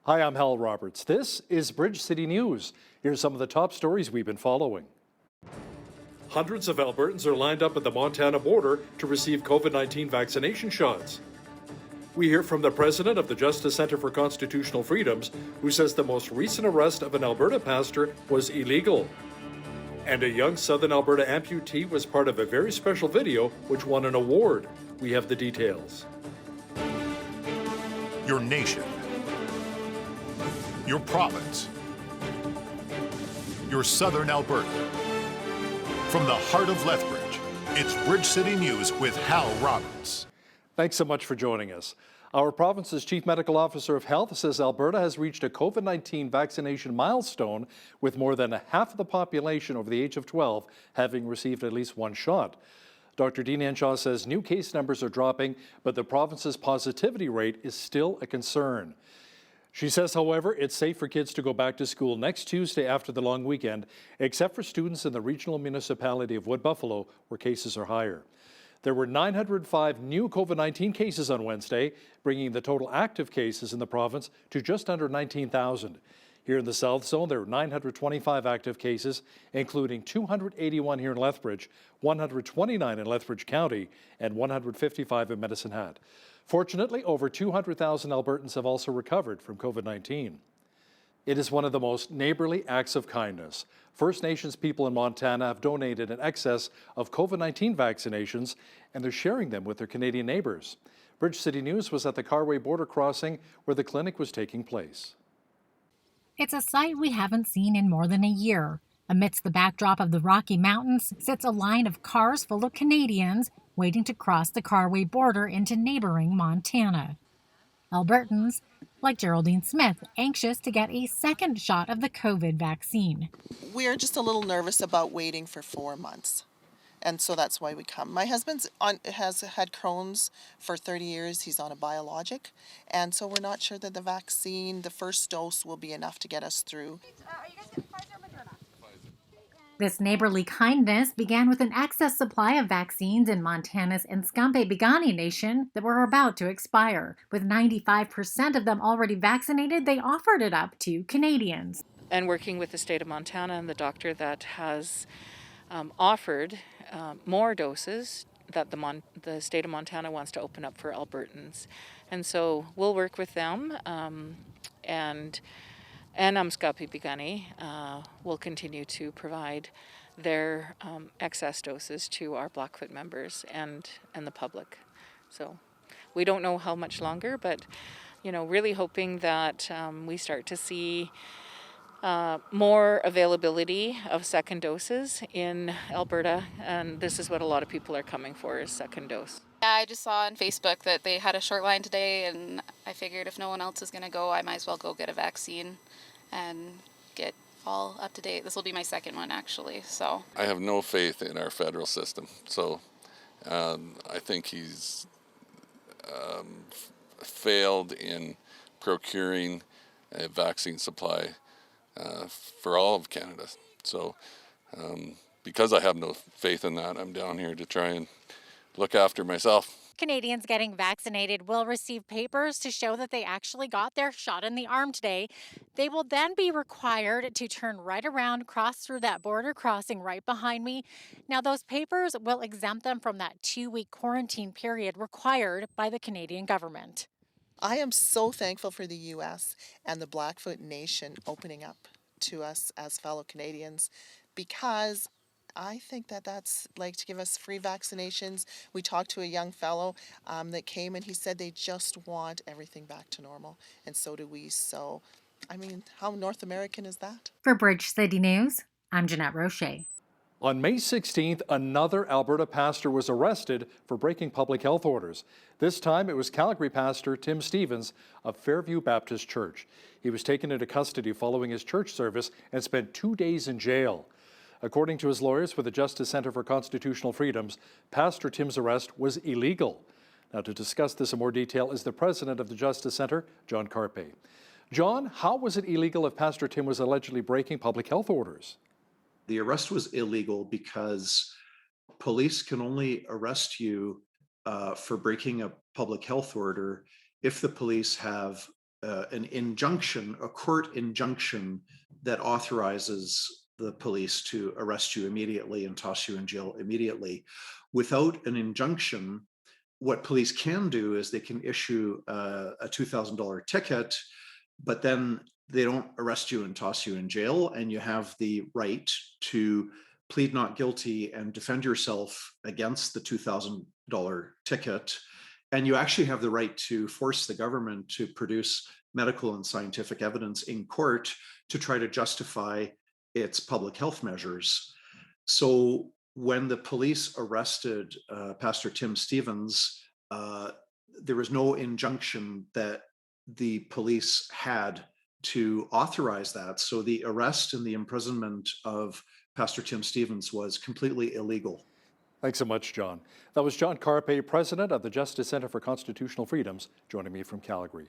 Hi, I'm Hal Roberts. This is Bridge City News. Here's some of the top stories we've been following. Hundreds of Albertans are lined up at the Montana border to receive COVID-19 vaccination shots. We hear from the president of the Justice Center for Constitutional Freedoms, who says the most recent arrest of an Alberta pastor was illegal. And a young Southern Alberta amputee was part of a very special video which won an award. We have the details. Your nation, your province, your Southern Alberta. From the heart of Lethbridge, it's Bridge City News with Hal Roberts. Thanks so much for joining us. Our province's Chief Medical Officer of Health says Alberta has reached a COVID-19 vaccination milestone, with more than half of the population over the age of 12 having received at least one shot. Dr. Dean Henshaw says new case numbers are dropping, but the province's positivity rate is still a concern. She says, however, it's safe for kids to go back to school next Tuesday after the long weekend, except for students in the regional municipality of Wood Buffalo, where cases are higher. There were 905 new COVID-19 cases on Wednesday, bringing the total active cases in the province to just under 19,000. Here in the South Zone, there are 925 active cases, including 281 here in Lethbridge, 129 in Lethbridge County, and 155 in Medicine Hat. Fortunately, over 200,000 Albertans have also recovered from COVID-19. It is one of the most neighborly acts of kindness. First Nations people in Montana have donated an excess of COVID-19 vaccinations, and they're sharing them with their Canadian neighbors. Bridge City News was at the Carway border crossing where the clinic was taking place. It's a sight we haven't seen in more than a year. Amidst the backdrop of the Rocky Mountains sits a line of cars full of Canadians waiting to cross the Carway border into neighboring Montana. Albertans, like Geraldine Smith, anxious to get a second shot of the COVID vaccine. We're just a little nervous about waiting for 4 months. And so that's why we come. My husband's has had Crohn's for 30 years. He's on a biologic. And so we're not sure that the vaccine, the first dose, will be enough to get us through. This neighborly kindness began with an excess supply of vaccines in Montana's Enskampe-Piikani Nation that were about to expire. With 95% of them already vaccinated, they offered it up to Canadians. And working with the state of Montana and the doctor that has offered more doses that the state of Montana wants to open up for Albertans. And so we'll work with them and Enskampe-Piikani will continue to provide their excess doses to our Blackfoot members and the public. So we don't know how much longer, but really hoping that we start to see more availability of second doses in Alberta, and this is what a lot of people are coming for, is second dose. Yeah, I just saw on Facebook that they had a short line today, and I figured if no one else is going to go, I might as well go get a vaccine and get all up to date. This will be my second one, actually. So I have no faith in our federal system, so I think he's failed in procuring a vaccine supply for all of Canada. So because I have no faith in that, I'm down here to try and look after myself. Canadians getting vaccinated will receive papers to show that they actually got their shot in the arm today. They will then be required to turn right around, cross through that border crossing right behind me. Now, those papers will exempt them from that 2-week quarantine period required by the Canadian government. I am so thankful for the U.S. and the Blackfoot Nation opening up to us as fellow Canadians, because I think that that's like to give us free vaccinations. We talked to a young fellow that came, and he said they just want everything back to normal, and so do we. So, I mean, how North American is that? For Bridge City News, I'm Jeanette Roche. On May 16th, another Alberta pastor was arrested for breaking public health orders. This time, it was Calgary pastor Tim Stevens of Fairview Baptist Church. He was taken into custody following his church service and spent 2 days in jail. According to his lawyers with the Justice Center for Constitutional Freedoms, Pastor Tim's arrest was illegal. Now, to discuss this in more detail is the president of the Justice Center, John CRYPT. John, how was it illegal if Pastor Tim was allegedly breaking public health orders? The arrest was illegal because police can only arrest you for breaking a public health order if the police have an injunction, a court injunction that authorizes the police to arrest you immediately and toss you in jail immediately. Without an injunction, what police can do is they can issue a $2,000 ticket, but then they don't arrest you and toss you in jail, and you have the right to plead not guilty and defend yourself against the $2,000 ticket. And you actually have the right to force the government to produce medical and scientific evidence in court to try to justify its public health measures. So when the police arrested Pastor Tim Stevens, there was no injunction that the police had to authorize that. So the arrest and the imprisonment of Pastor Tim Stevens was completely illegal. Thanks so much, John. That was John CRYPT, president of the Justice Centre for Constitutional Freedoms, joining me from Calgary.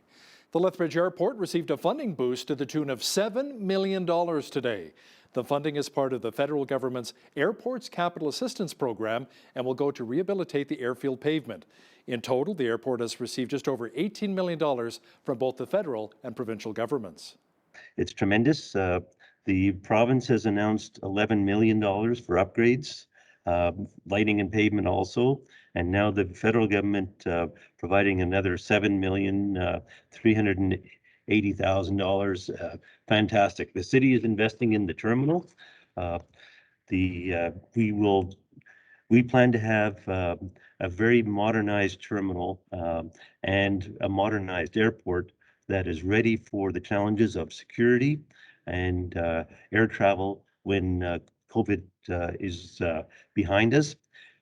The Lethbridge Airport received a funding boost to the tune of $7 million today. The funding is part of the federal government's Airports Capital Assistance Program and will go to rehabilitate the airfield pavement. In total, the airport has received just over $18 million from both the federal and provincial governments. It's tremendous. The province has announced $11 million for upgrades, lighting and pavement also, and now the federal government providing another $7,380,000. Fantastic. The city is investing in the terminal. We plan to have a very modernized terminal and a modernized airport that is ready for the challenges of security and air travel when COVID is behind us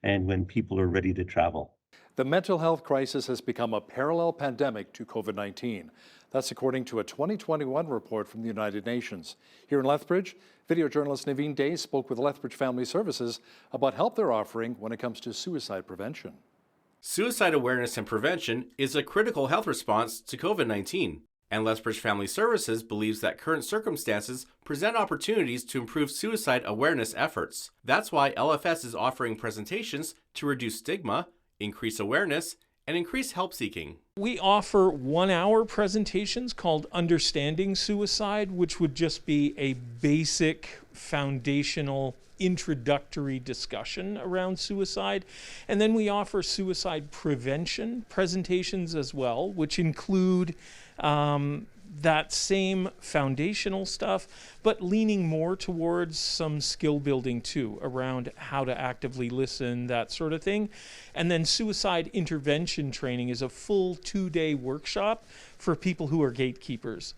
and when people are ready to travel. The mental health crisis has become a parallel pandemic to COVID-19. That's according to a 2021 report from the United Nations. Here in Lethbridge, video journalist Naveen Day spoke with Lethbridge Family Services about help they're offering when it comes to suicide prevention. Suicide awareness and prevention is a critical health response to COVID-19, and Lethbridge Family Services believes that current circumstances present opportunities to improve suicide awareness efforts. That's why LFS is offering presentations to reduce stigma, increase awareness, and increase help seeking. We offer 1-hour presentations called Understanding Suicide, which would just be a basic foundational introductory discussion around suicide. And then we offer suicide prevention presentations as well, which include that same foundational stuff, but leaning more towards some skill building too, around how to actively listen, that sort of thing. And then suicide intervention training is a full 2-day workshop for people who are gatekeepers,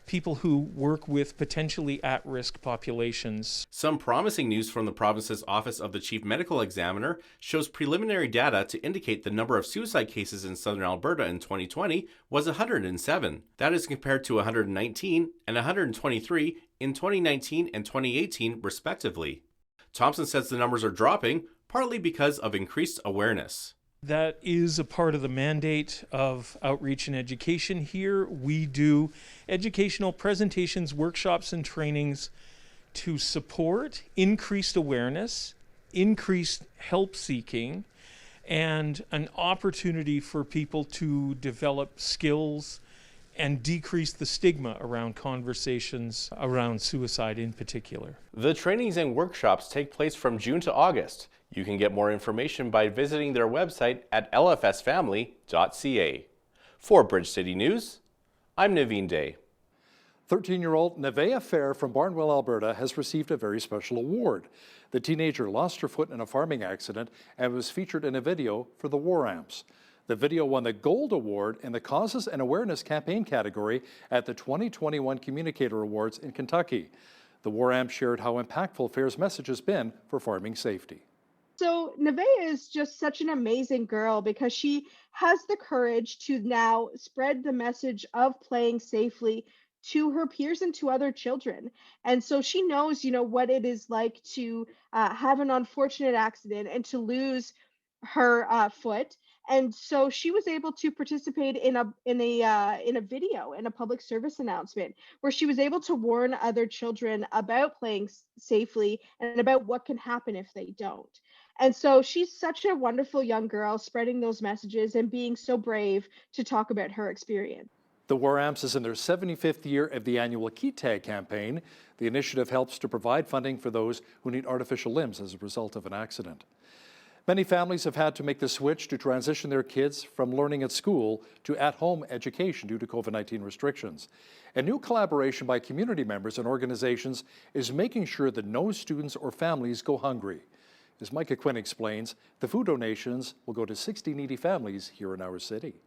people who work with potentially at-risk populations. Some promising news from the province's Office of the Chief Medical Examiner shows preliminary data to indicate the number of suicide cases in southern Alberta in 2020 was 107. That is compared to 119 and 123 in 2019 and 2018, respectively. Thompson says the numbers are dropping, partly because of increased awareness. That is a part of the mandate of outreach and education here. We do educational presentations, workshops, and trainings to support increased awareness, increased help seeking, and an opportunity for people to develop skills and decrease the stigma around conversations around suicide in particular. The trainings and workshops take place from June to August. You can get more information by visiting their website at lfsfamily.ca. For Bridge City News, I'm Naveen Day. 13-year-old Nevaeh Fair from Barnwell, Alberta has received a very special award. The teenager lost her foot in a farming accident and was featured in a video for the War Amps. The video won the Gold Award in the Causes and Awareness Campaign category at the 2021 Communicator Awards in Kentucky. The War Amp shared how impactful Fair's message has been for farming safety. So Nevaeh is just such an amazing girl because she has the courage to now spread the message of playing safely to her peers and to other children. And so she knows, what it is like to have an unfortunate accident and to lose her foot. And so she was able to participate in a video, in a public service announcement, where she was able to warn other children about playing safely and about what can happen if they don't. And so she's such a wonderful young girl, spreading those messages and being so brave to talk about her experience. The WARAMPS is in their 75th year of the annual Key Tag campaign. The initiative helps to provide funding for those who need artificial limbs as a result of an accident. Many families have had to make the switch to transition their kids from learning at school to at-home education due to COVID-19 restrictions. A new collaboration by community members and organizations is making sure that no students or families go hungry. As Micah Quinn explains, the food donations will go to 60 needy families here in our city.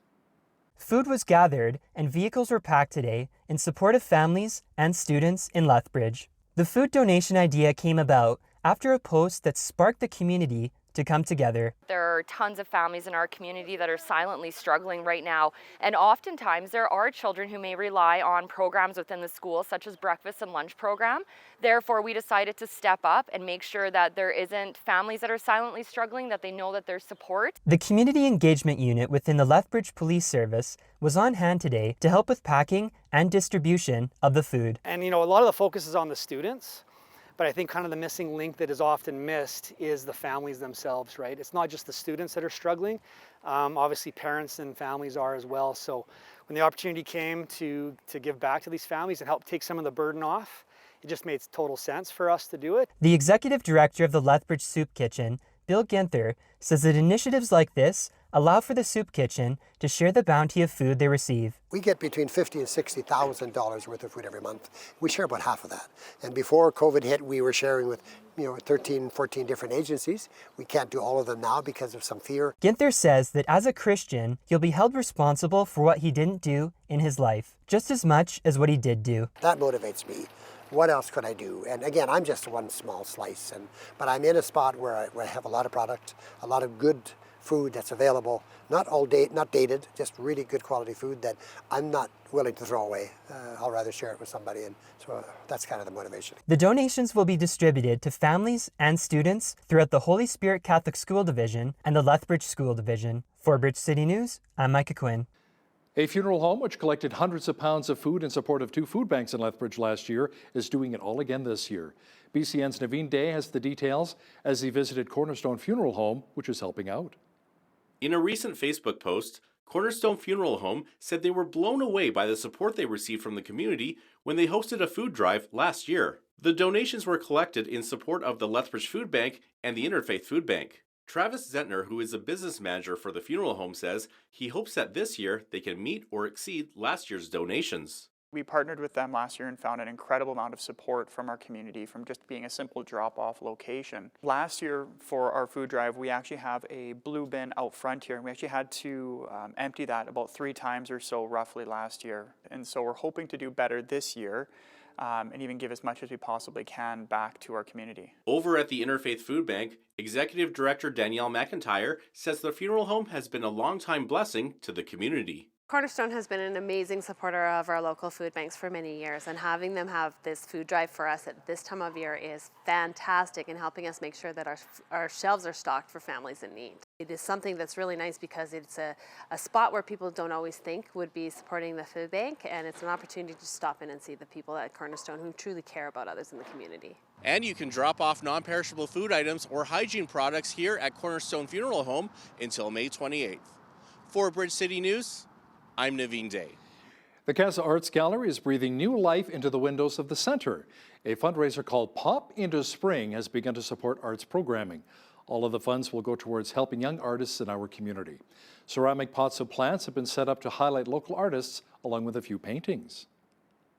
Food was gathered and vehicles were packed today in support of families and students in Lethbridge. The food donation idea came about after a post that sparked the community to come together. There are tons of families in our community that are silently struggling right now, and oftentimes there are children who may rely on programs within the school, such as breakfast and lunch program. Therefore, we decided to step up and make sure that there isn't families that are silently struggling, that they know that there's support. The Community Engagement Unit within the Lethbridge Police Service was on hand today to help with packing and distribution of the food. And a lot of the focus is on the students. But I think kind of the missing link that is often missed is the families themselves, right? It's not just the students that are struggling. Obviously, parents and families are as well. So when the opportunity came to give back to these families and help take some of the burden off, it just made total sense for us to do it. The executive director of the Lethbridge Soup Kitchen, Bill Ginther, says that initiatives like this allow for the soup kitchen to share the bounty of food they receive. We get between $50,000 and $60,000 worth of food every month. We share about half of that. And before COVID hit, we were sharing with 13, 14 different agencies. We can't do all of them now because of some fear. Ginther says that as a Christian, he'll be held responsible for what he didn't do in his life, just as much as what he did do. That motivates me. What else could I do? And again, I'm just one small slice, but I'm in a spot where I have a lot of product, a lot of good food that's available, not dated, just really good quality food that I'm not willing to throw away. I'll rather share it with somebody, and so that's kind of the motivation. The donations will be distributed to families and students throughout the Holy Spirit Catholic School Division and the Lethbridge School Division. For Bridge City News, I'm Micah Quinn. A funeral home which collected hundreds of pounds of food in support of 2 food banks in Lethbridge last year is doing it all again this year. BCN's Naveen Day has the details as he visited Cornerstone Funeral Home, which is helping out. In a recent Facebook post, Cornerstone Funeral Home said they were blown away by the support they received from the community when they hosted a food drive last year. The donations were collected in support of the Lethbridge Food Bank and the Interfaith Food Bank. Travis Zentner, who is a business manager for the funeral home, says he hopes that this year they can meet or exceed last year's donations. We partnered with them last year and found an incredible amount of support from our community from just being a simple drop-off location. Last year for our food drive, we actually have a blue bin out front here, and we actually had to empty that about 3 times or so roughly last year. And so we're hoping to do better this year and even give as much as we possibly can back to our community. Over at the Interfaith Food Bank, Executive Director Danielle McIntyre says the funeral home has been a long-time blessing to the community. Cornerstone has been an amazing supporter of our local food banks for many years, and having them have this food drive for us at this time of year is fantastic in helping us make sure that our shelves are stocked for families in need. It is something that's really nice because it's a spot where people don't always think would be supporting the food bank, and it's an opportunity to stop in and see the people at Cornerstone who truly care about others in the community. And you can drop off non-perishable food items or hygiene products here at Cornerstone Funeral Home until May 28th. For Bridge City News, I'm Naveen Day. The Casa Arts Gallery is breathing new life into the windows of the center. A fundraiser called Pop into Spring has begun to support arts programming. All of the funds will go towards helping young artists in our community. Ceramic pots of plants have been set up to highlight local artists, along with a few paintings.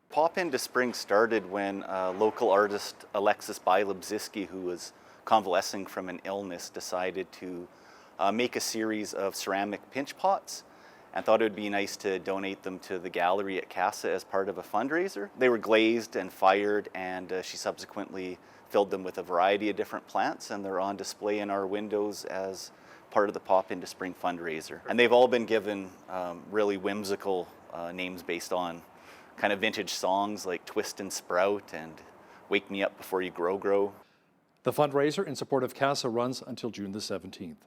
Pop into Spring started when local artist Alexis Bylebziski, who was convalescing from an illness, decided to make a series of ceramic pinch pots and thought it would be nice to donate them to the gallery at Casa as part of a fundraiser. They were glazed and fired, and she subsequently filled them with a variety of different plants, and they're on display in our windows as part of the Pop into Spring fundraiser. And they've all been given really whimsical names based on kind of vintage songs like Twist and Sprout and Wake Me Up Before You Grow. The fundraiser in support of Casa runs until June the 17th.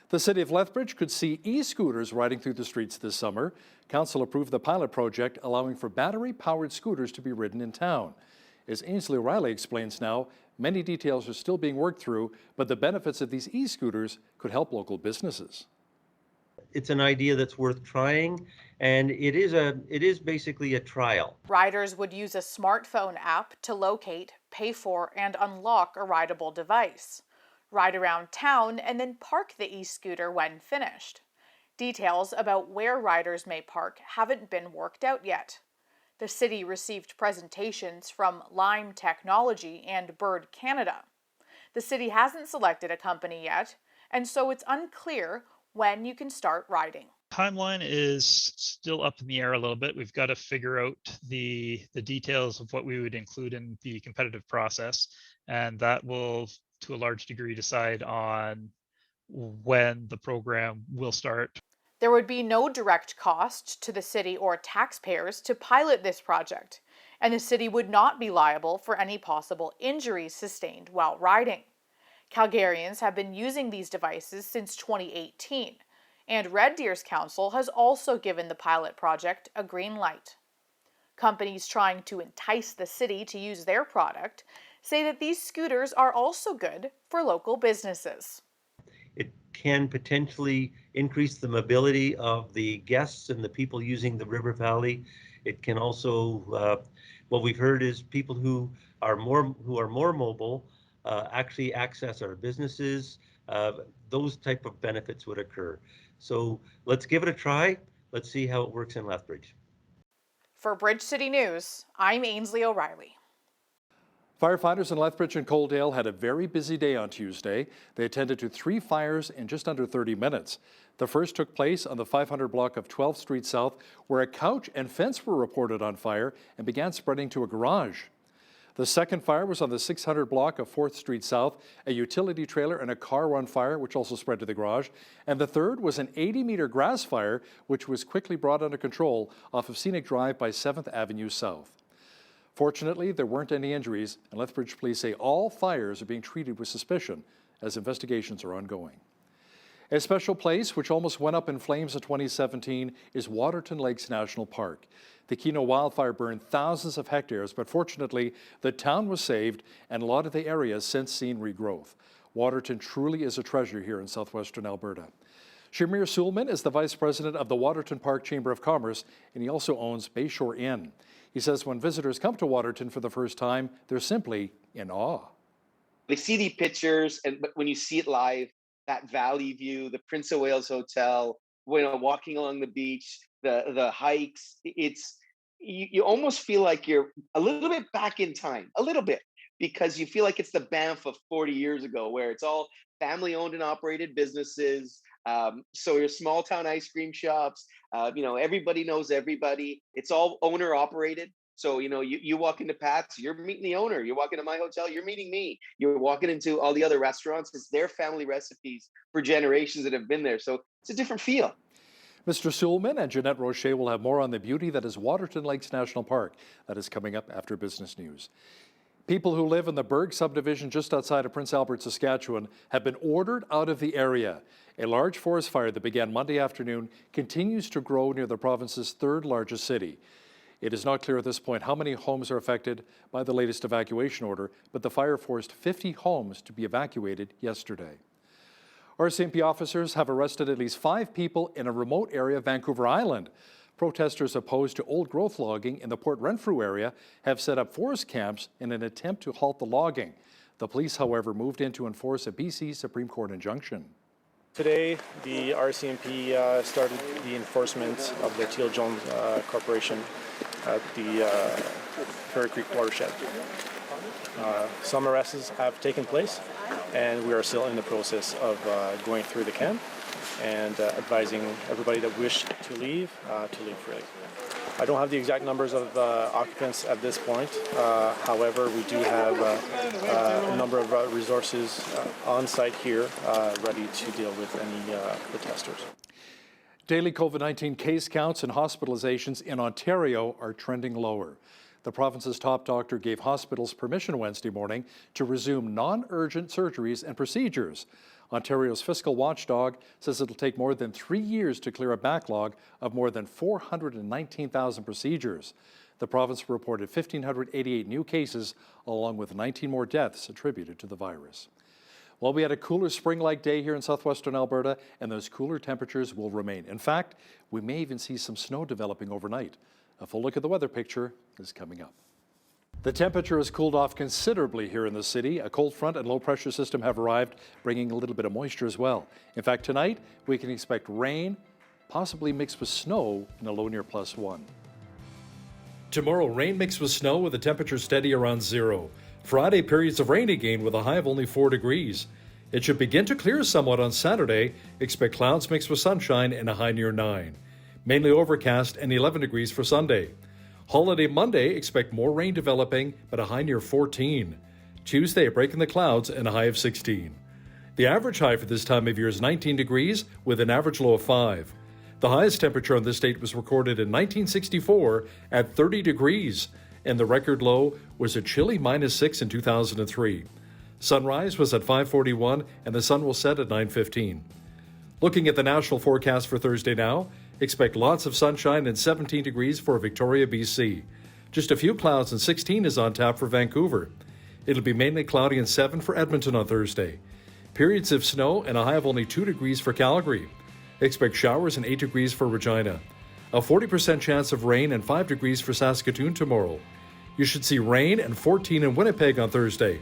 The City of Lethbridge could see e-scooters riding through the streets this summer. Council approved the pilot project allowing for battery-powered scooters to be ridden in town. As Ainsley O'Reilly explains now, many details are still being worked through, but the benefits of these e-scooters could help local businesses. it's an idea that's worth trying, and it is basically a trial. Riders would use a smartphone app to locate, pay for, and unlock a rideable device. Ride around town and then park the e-scooter when finished. Details about where riders may park haven't been worked out yet. The city received presentations from Lime Technology and Bird Canada. The city hasn't selected a company yet, and so it's unclear when you can start riding. Timeline is still up in the air a little bit. We've got to figure out the details of what we would include in the competitive process, and that will, to a large degree, decide on when the program will start. There would be no direct cost to the city or taxpayers to pilot this project, and the city would not be liable for any possible injuries sustained while riding. Calgarians have been using these devices since 2018, and Red Deer's Council has also given the pilot project a green light. Companies trying to entice the city to use their product say that these scooters are also good for local businesses. It can potentially increase the mobility of the guests and the people using the river valley. It can also, what we've heard is people who are more mobile actually access our businesses. Those type of benefits would occur. So let's give it a try. Let's see how it works in Lethbridge. For Bridge City News, I'm Ainsley O'Reilly. Firefighters in Lethbridge and Coaldale had a very busy day on Tuesday. They attended to 3 fires in just under 30 minutes. The first took place on the 500 block of 12th Street South, where a couch and fence were reported on fire and began spreading to a garage. The second fire was on the 600 block of 4th Street South. A utility trailer and a car were on fire, which also spread to the garage. And the third was an 80-meter grass fire, which was quickly brought under control off of Scenic Drive by 7th Avenue South. Fortunately, there weren't any injuries, and Lethbridge police say all fires are being treated with suspicion as investigations are ongoing. A special place which almost went up in flames in 2017 is Waterton Lakes National Park. The Keno wildfire burned thousands of hectares, but fortunately, the town was saved and a lot of the area has since seen regrowth. Waterton truly is a treasure here in southwestern Alberta. Shamir Sulman is the vice president of the Waterton Park Chamber of Commerce, and he also owns Bayshore Inn. He says when visitors come to Waterton for the first time, they're simply in awe. They see the pictures, but when you see it live, that valley view, the Prince of Wales Hotel, walking along the beach, the hikes, you almost feel like you're a little bit back in time, a little bit, because you feel like it's the Banff of 40 years ago, where it's all family-owned and operated businesses. So your small town ice cream shops, everybody knows everybody. It's all owner operated. So, you walk into Pat's, you're meeting the owner. You walk into my hotel, you're meeting me. You're walking into all the other restaurants. It's their family recipes for generations that have been there. So it's a different feel. Mr. Sulman and Jeanette Rocher will have more on the beauty that is Waterton Lakes National Park. That is coming up after business news. People who live in the Berg subdivision just outside of Prince Albert, Saskatchewan, have been ordered out of the area. A large forest fire that began Monday afternoon continues to grow near the province's third largest city. It is not clear at this point how many homes are affected by the latest evacuation order, but the fire forced 50 homes to be evacuated yesterday. RCMP officers have arrested at least 5 people in a remote area of Vancouver Island. Protesters opposed to old-growth logging in the Port Renfrew area have set up forest camps in an attempt to halt the logging. The police, however, moved in to enforce a BC Supreme Court injunction. Today, the RCMP started the enforcement of the Teal Jones Corporation at the Prairie Creek watershed. Some arrests have taken place, and we are still in the process of going through the camp and advising everybody that wish to leave freely. I don't have the exact numbers of occupants at this point. However, we do have a number of resources on site here ready to deal with any protesters. Daily COVID-19 case counts and hospitalizations in Ontario are trending lower. The province's top doctor gave hospitals permission Wednesday morning to resume non-urgent surgeries and procedures. Ontario's fiscal watchdog says it'll take more than 3 years to clear a backlog of more than 419,000 procedures. The province reported 1,588 new cases, along with 19 more deaths attributed to the virus. Well, we had a cooler spring-like day here in southwestern Alberta, and those cooler temperatures will remain. In fact, we may even see some snow developing overnight. A full look at the weather picture is coming up. The temperature has cooled off considerably here in the city. A cold front and low-pressure system have arrived, bringing a little bit of moisture as well. In fact, tonight, we can expect rain, possibly mixed with snow, in a low near +1. Tomorrow, rain mixed with snow with a temperature steady around 0. Friday, periods of rain again with a high of only 4 degrees. It should begin to clear somewhat on Saturday. Expect clouds mixed with sunshine and a high near 9. Mainly overcast and 11 degrees for Sunday. Holiday Monday, expect more rain developing, but a high near 14. Tuesday, a break in the clouds and a high of 16. The average high for this time of year is 19 degrees with an average low of 5. The highest temperature on this date was recorded in 1964 at 30 degrees, and the record low was a chilly -6 in 2003. Sunrise was at 5:41 and the sun will set at 9:15. Looking at the national forecast for Thursday now, expect lots of sunshine and 17 degrees for Victoria, BC. Just a few clouds and 16 is on tap for Vancouver. It'll be mainly cloudy and 7 for Edmonton on Thursday. Periods of snow and a high of only 2 degrees for Calgary. Expect showers and 8 degrees for Regina. A 40% chance of rain and 5 degrees for Saskatoon tomorrow. You should see rain and 14 in Winnipeg on Thursday.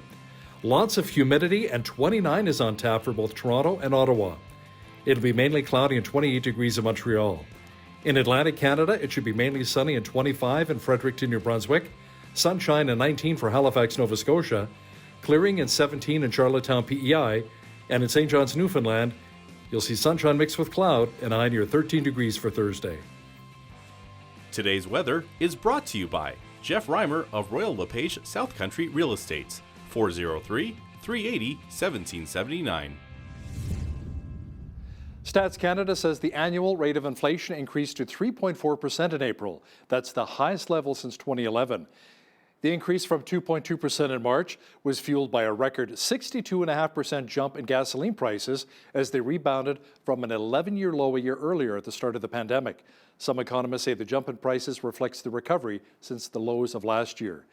Lots of humidity and 29 is on tap for both Toronto and Ottawa. It'll be mainly cloudy and 28 degrees in Montreal. In Atlantic Canada, it should be mainly sunny and 25 in Fredericton, New Brunswick. Sunshine and 19 for Halifax, Nova Scotia. Clearing and 17 in Charlottetown, PEI. And in St. John's, Newfoundland, you'll see sunshine mixed with cloud and a high near 13 degrees for Thursday. Today's weather is brought to you by Jeff Reimer of Royal LePage South Country Real Estates, 403-380-1779. Stats Canada says the annual rate of inflation increased to 3.4% in April. That's the highest level since 2011. The increase from 2.2% in March was fueled by a record 62.5% jump in gasoline prices as they rebounded from an 11-year low a year earlier at the start of the pandemic. Some economists say the jump in prices reflects the recovery since the lows of last year.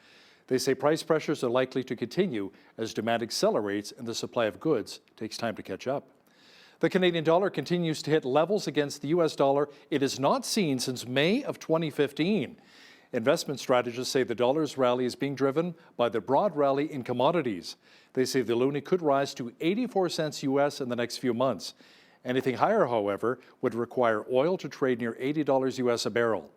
They say price pressures are likely to continue as demand accelerates and the supply of goods takes time to catch up. The Canadian dollar continues to hit levels against the U.S. dollar it has not seen since May of 2015. Investment strategists say the dollar's rally is being driven by the broad rally in commodities. They say the loonie could rise to 84 cents U.S. in the next few months. Anything higher, however, would require oil to trade near $80 U.S. a barrel.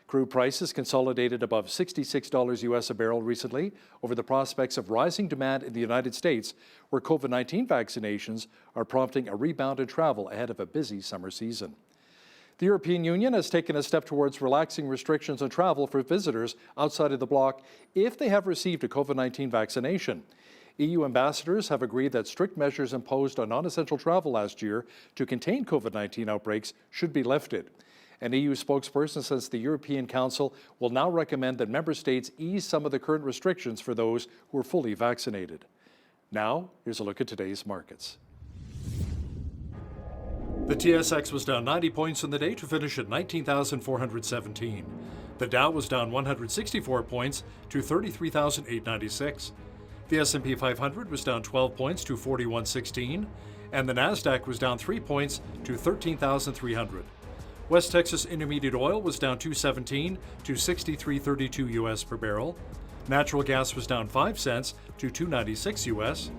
Crude prices consolidated above $66 U.S. a barrel recently over the prospects of rising demand in the United States, where COVID-19 vaccinations are prompting a rebound in travel ahead of a busy summer season. The European Union has taken a step towards relaxing restrictions on travel for visitors outside of the bloc if they have received a COVID-19 vaccination. EU ambassadors have agreed that strict measures imposed on non-essential travel last year to contain COVID-19 outbreaks should be lifted. An EU spokesperson says the European Council will now recommend that member states ease some of the current restrictions for those who are fully vaccinated. Now, here's a look at today's markets. The TSX was down 90 points in the day to finish at 19,417. The Dow was down 164 points to 33,896. The S&P 500 was down 12 points to 4116, and the Nasdaq was down 3 points to 13,300. West Texas Intermediate Oil was down 217 to 63.32 U.S. per barrel. Natural gas was down 5 cents to 296 U.S.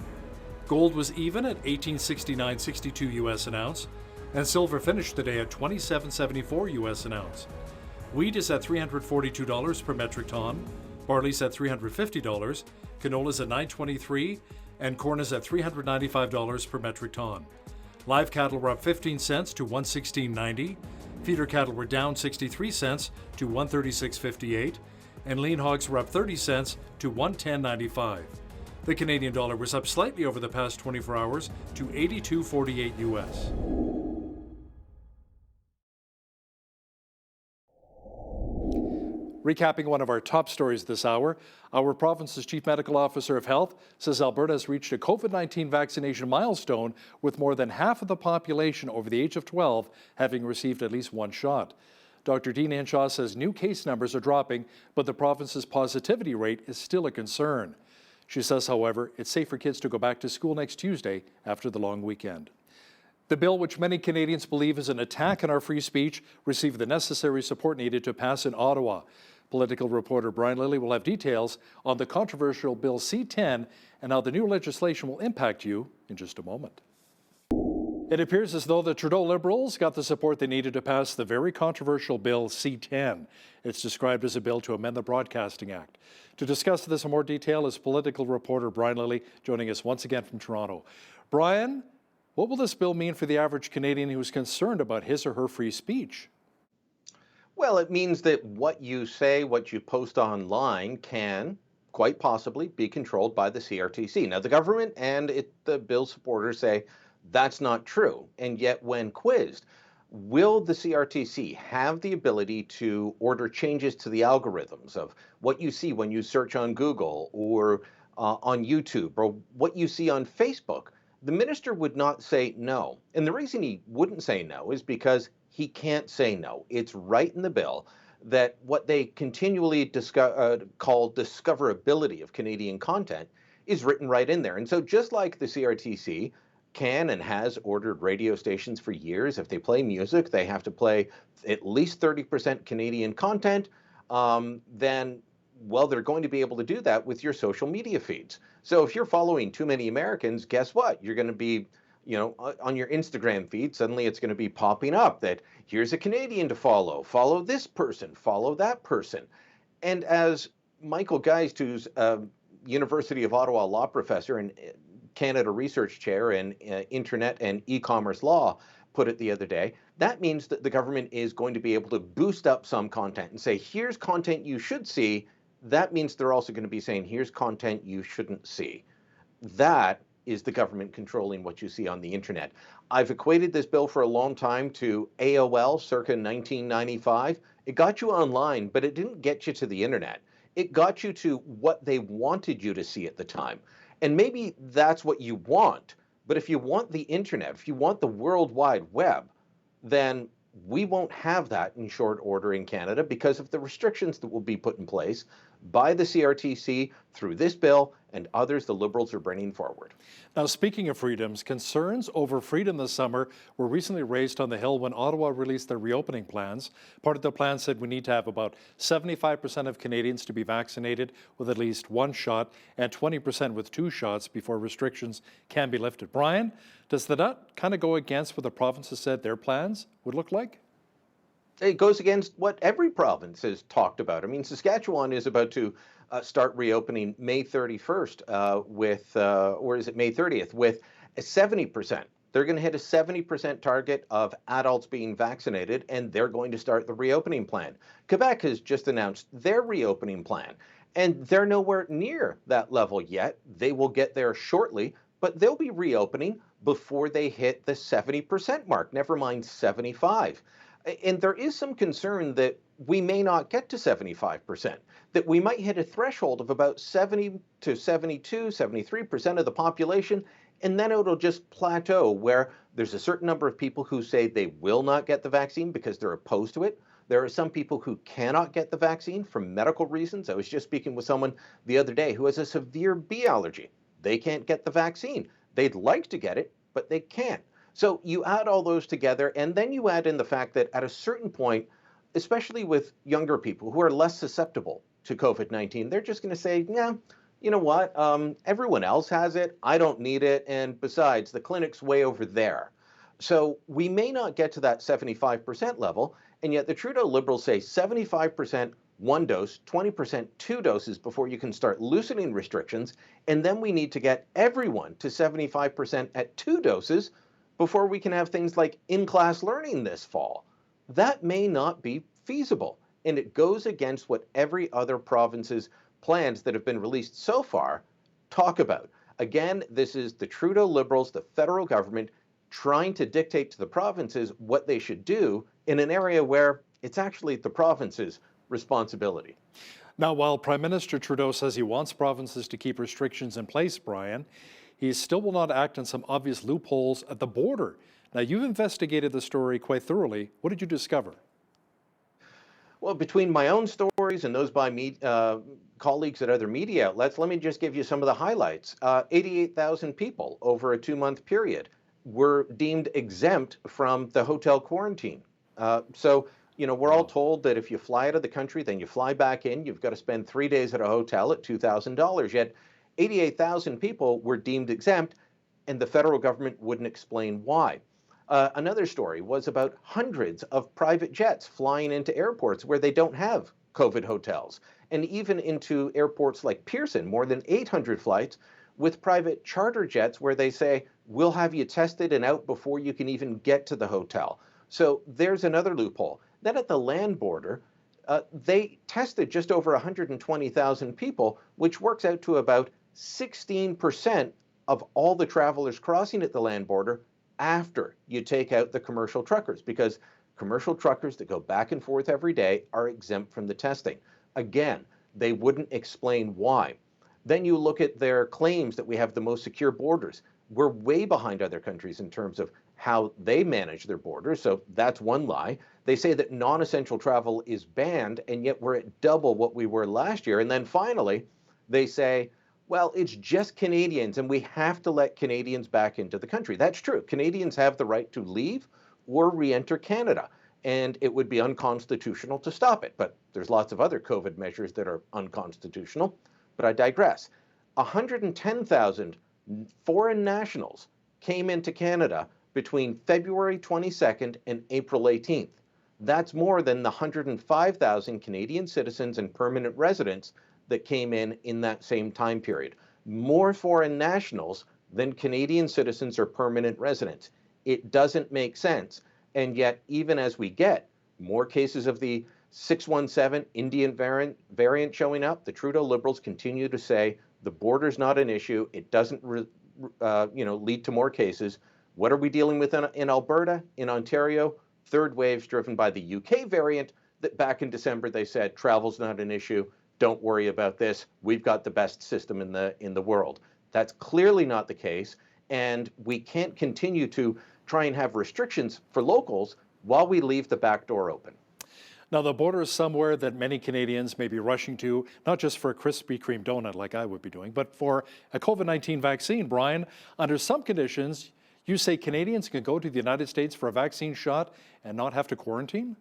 Gold was even at 1869.62 U.S. an ounce, and silver finished the day at 27.74 U.S. an ounce. Wheat is at $342 per metric ton, barley's at $350, canola's at $9.23, and corn is at $395 per metric ton. Live cattle were up 15 cents to $116.90. Feeder cattle were down 63 cents to $136.58, and lean hogs were up 30 cents to $110.95. The Canadian dollar was up slightly over the past 24 hours to 82.48 U.S. Recapping one of our top stories this hour, our province's Chief Medical Officer of Health says Alberta has reached a COVID-19 vaccination milestone with more than half of the population over the age of 12 having received at least one shot. Dr. Dean Henshaw says new case numbers are dropping, but the province's positivity rate is still a concern. She says, however, it's safe for kids to go back to school next Tuesday after the long weekend. The bill, which many Canadians believe is an attack on our free speech, received the necessary support needed to pass in Ottawa. Political reporter Brian Lilly will have details on the controversial Bill C-10 and how the new legislation will impact you in just a moment. It appears as though the Trudeau Liberals got the support they needed to pass the very controversial Bill C-10. It's described as a bill to amend the Broadcasting Act. To discuss this in more detail is political reporter Brian Lilly, joining us once again from Toronto. Brian, what will this bill mean for the average Canadian who's concerned about his or her free speech? Well, it means that what you say, what you post online can quite possibly be controlled by the CRTC. Now, the government and the bill supporters say that's not true. And yet, when quizzed, will the CRTC have the ability to order changes to the algorithms of what you see when you search on Google or on YouTube or what you see on Facebook? The minister would not say no. And the reason he wouldn't say no is because he can't say no. It's right in the bill that what they continually call discoverability of Canadian content is written right in there. And so just like the CRTC can and has ordered radio stations for years, if they play music, they have to play at least 30% Canadian content, then, well, they're going to be able to do that with your social media feeds. So if you're following too many Americans, guess what? You're going to be on your Instagram feed, suddenly it's going to be popping up that here's a Canadian to follow this person, follow that person. And as Michael Geist, who's a University of Ottawa law professor and Canada Research Chair in Internet and E-commerce Law, put it the other day, that means that the government is going to be able to boost up some content and say, here's content you should see. That means they're also going to be saying, here's content you shouldn't see. That is the government controlling what you see on the internet. I've equated this bill for a long time to AOL circa 1995. It got you online, but it didn't get you to the internet. It got you to what they wanted you to see at the time. And maybe that's what you want. But if you want the internet, if you want the World Wide Web, then we won't have that in short order in Canada because of the restrictions that will be put in place by the CRTC through this bill and others the Liberals are bringing forward. Now, speaking of freedoms, concerns over freedom this summer were recently raised on the Hill when Ottawa released their reopening plans. Part of the plan said we need to have about 75% of Canadians to be vaccinated with at least one shot and 20% with 2 shots before restrictions can be lifted. Brian, does that kind of go against what the provinces said their plans would look like? It goes against what every province has talked about. I mean, Saskatchewan is about to start reopening May 31st or is it May 30th, with a 70%. They're going to hit a 70% target of adults being vaccinated, and they're going to start the reopening plan. Quebec has just announced their reopening plan, and they're nowhere near that level yet. They will get there shortly, but they'll be reopening before they hit the 70% mark, never mind 75%. And there is some concern that we may not get to 75%, that we might hit a threshold of about 70 to 72, 73% of the population, and then it'll just plateau where there's a certain number of people who say they will not get the vaccine because they're opposed to it. There are some people who cannot get the vaccine for medical reasons. I was just speaking with someone the other day who has a severe bee allergy. They can't get the vaccine. They'd like to get it, but they can't. So you add all those together, and then you add in the fact that at a certain point, especially with younger people who are less susceptible to COVID-19, they're just going to say, yeah, you know what, everyone else has it, I don't need it, and besides, the clinic's way over there. So we may not get to that 75% level, and yet the Trudeau Liberals say 75% 1 dose, 20% 2 doses before you can start loosening restrictions, and then we need to get everyone to 75% at 2 doses before we can have things like in-class learning this fall. That may not be feasible, and it goes against what every other province's plans that have been released so far talk about. Again, this is the Trudeau Liberals, the federal government, trying to dictate to the provinces what they should do in an area where it's actually the province's responsibility. Now, while Prime Minister Trudeau says he wants provinces to keep restrictions in place, Brian, he still will not act on some obvious loopholes at the border. Now, you've investigated the story quite thoroughly. What did you discover? Well, between my own stories and those by me, colleagues at other media outlets, let me just give you some of the highlights. 88,000 people over a 2-month period were deemed exempt from the hotel quarantine. So, we're all told that if you fly out of the country, then you fly back in, you've got to spend 3 days at a hotel at $2,000. Yet 88,000 people were deemed exempt, and the federal government wouldn't explain why. Another story was about hundreds of private jets flying into airports where they don't have COVID hotels, and even into airports like Pearson, more than 800 flights with private charter jets where they say, we'll have you tested and out before you can even get to the hotel. So there's another loophole. Then at the land border, they tested just over 120,000 people, which works out to about 16% of all the travelers crossing at the land border after you take out the commercial truckers, because commercial truckers that go back and forth every day are exempt from the testing. Again, they wouldn't explain why. Then you look at their claims that we have the most secure borders. We're way behind other countries in terms of how they manage their borders, so that's one lie. They say that non-essential travel is banned, and yet we're at double what we were last year. And then finally, they say, well, it's just Canadians, and we have to let Canadians back into the country. That's true. Canadians have the right to leave or re-enter Canada, and it would be unconstitutional to stop it. But there's lots of other COVID measures that are unconstitutional. But I digress. 110,000 foreign nationals came into Canada between February 22nd and April 18th. That's more than the 105,000 Canadian citizens and permanent residents that came in that same time period. More foreign nationals than Canadian citizens or permanent residents. It doesn't make sense. And yet, even as we get more cases of the 617 Indian variant showing up, the Trudeau Liberals continue to say the border's not an issue. It doesn't lead to more cases. What are we dealing with in Alberta, in Ontario? Third waves driven by the UK variant that back in December they said travel's not an issue. Don't worry about this. We've got the best system in the world. That's clearly not the case, and we can't continue to try and have restrictions for locals while we leave the back door open. Now, the border is somewhere that many Canadians may be rushing to, not just for a Krispy Kreme donut like I would be doing, but for a COVID-19 vaccine. Brian, under some conditions, you say Canadians can go to the United States for a vaccine shot and not have to quarantine?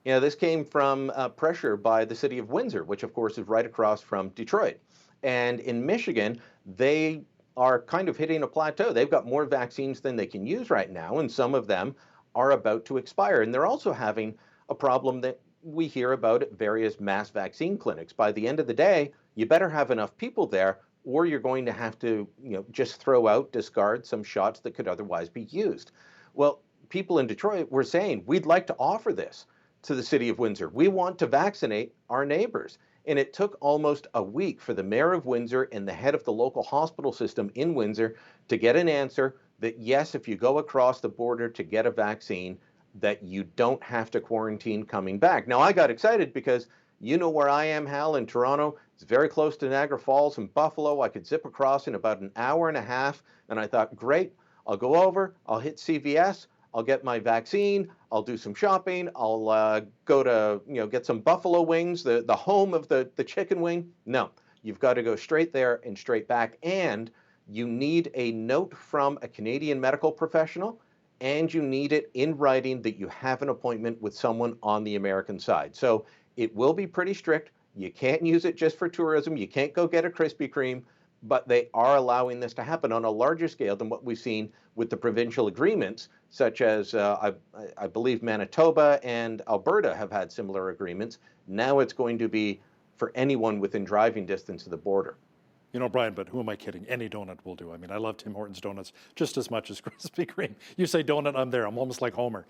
Yeah, this came from pressure by the city of Windsor, which of course is right across from Detroit. And in Michigan, they are kind of hitting a plateau. They've got more vaccines than they can use right now, and some of them are about to expire. And they're also having a problem that we hear about at various mass vaccine clinics. By the end of the day, you better have enough people there, or you're going to have to, just discard some shots that could otherwise be used. Well, people in Detroit were saying, we'd like to offer this to the city of Windsor. We want to vaccinate our neighbors. And it took almost a week for the mayor of Windsor and the head of the local hospital system in Windsor to get an answer that yes, if you go across the border to get a vaccine, that you don't have to quarantine coming back. Now, I got excited because you know where I am, Hal, in Toronto. It's very close to Niagara Falls and Buffalo. I could zip across in about an hour and a half. And I thought, great, I'll go over, I'll hit CVS, I'll get my vaccine, I'll do some shopping, I'll go to, get some buffalo wings, the home of the chicken wing. No, you've got to go straight there and straight back. And you need a note from a Canadian medical professional, and you need it in writing that you have an appointment with someone on the American side. So it will be pretty strict. You can't use it just for tourism. You can't go get a Krispy Kreme, but they are allowing this to happen on a larger scale than what we've seen with the provincial agreements, such as I believe Manitoba and Alberta have had similar agreements. Now it's going to be for anyone within driving distance of the border. Brian, but who am I kidding? Any donut will do. I mean, I love Tim Hortons donuts just as much as Krispy Kreme. You say donut, I'm there. I'm almost like Homer.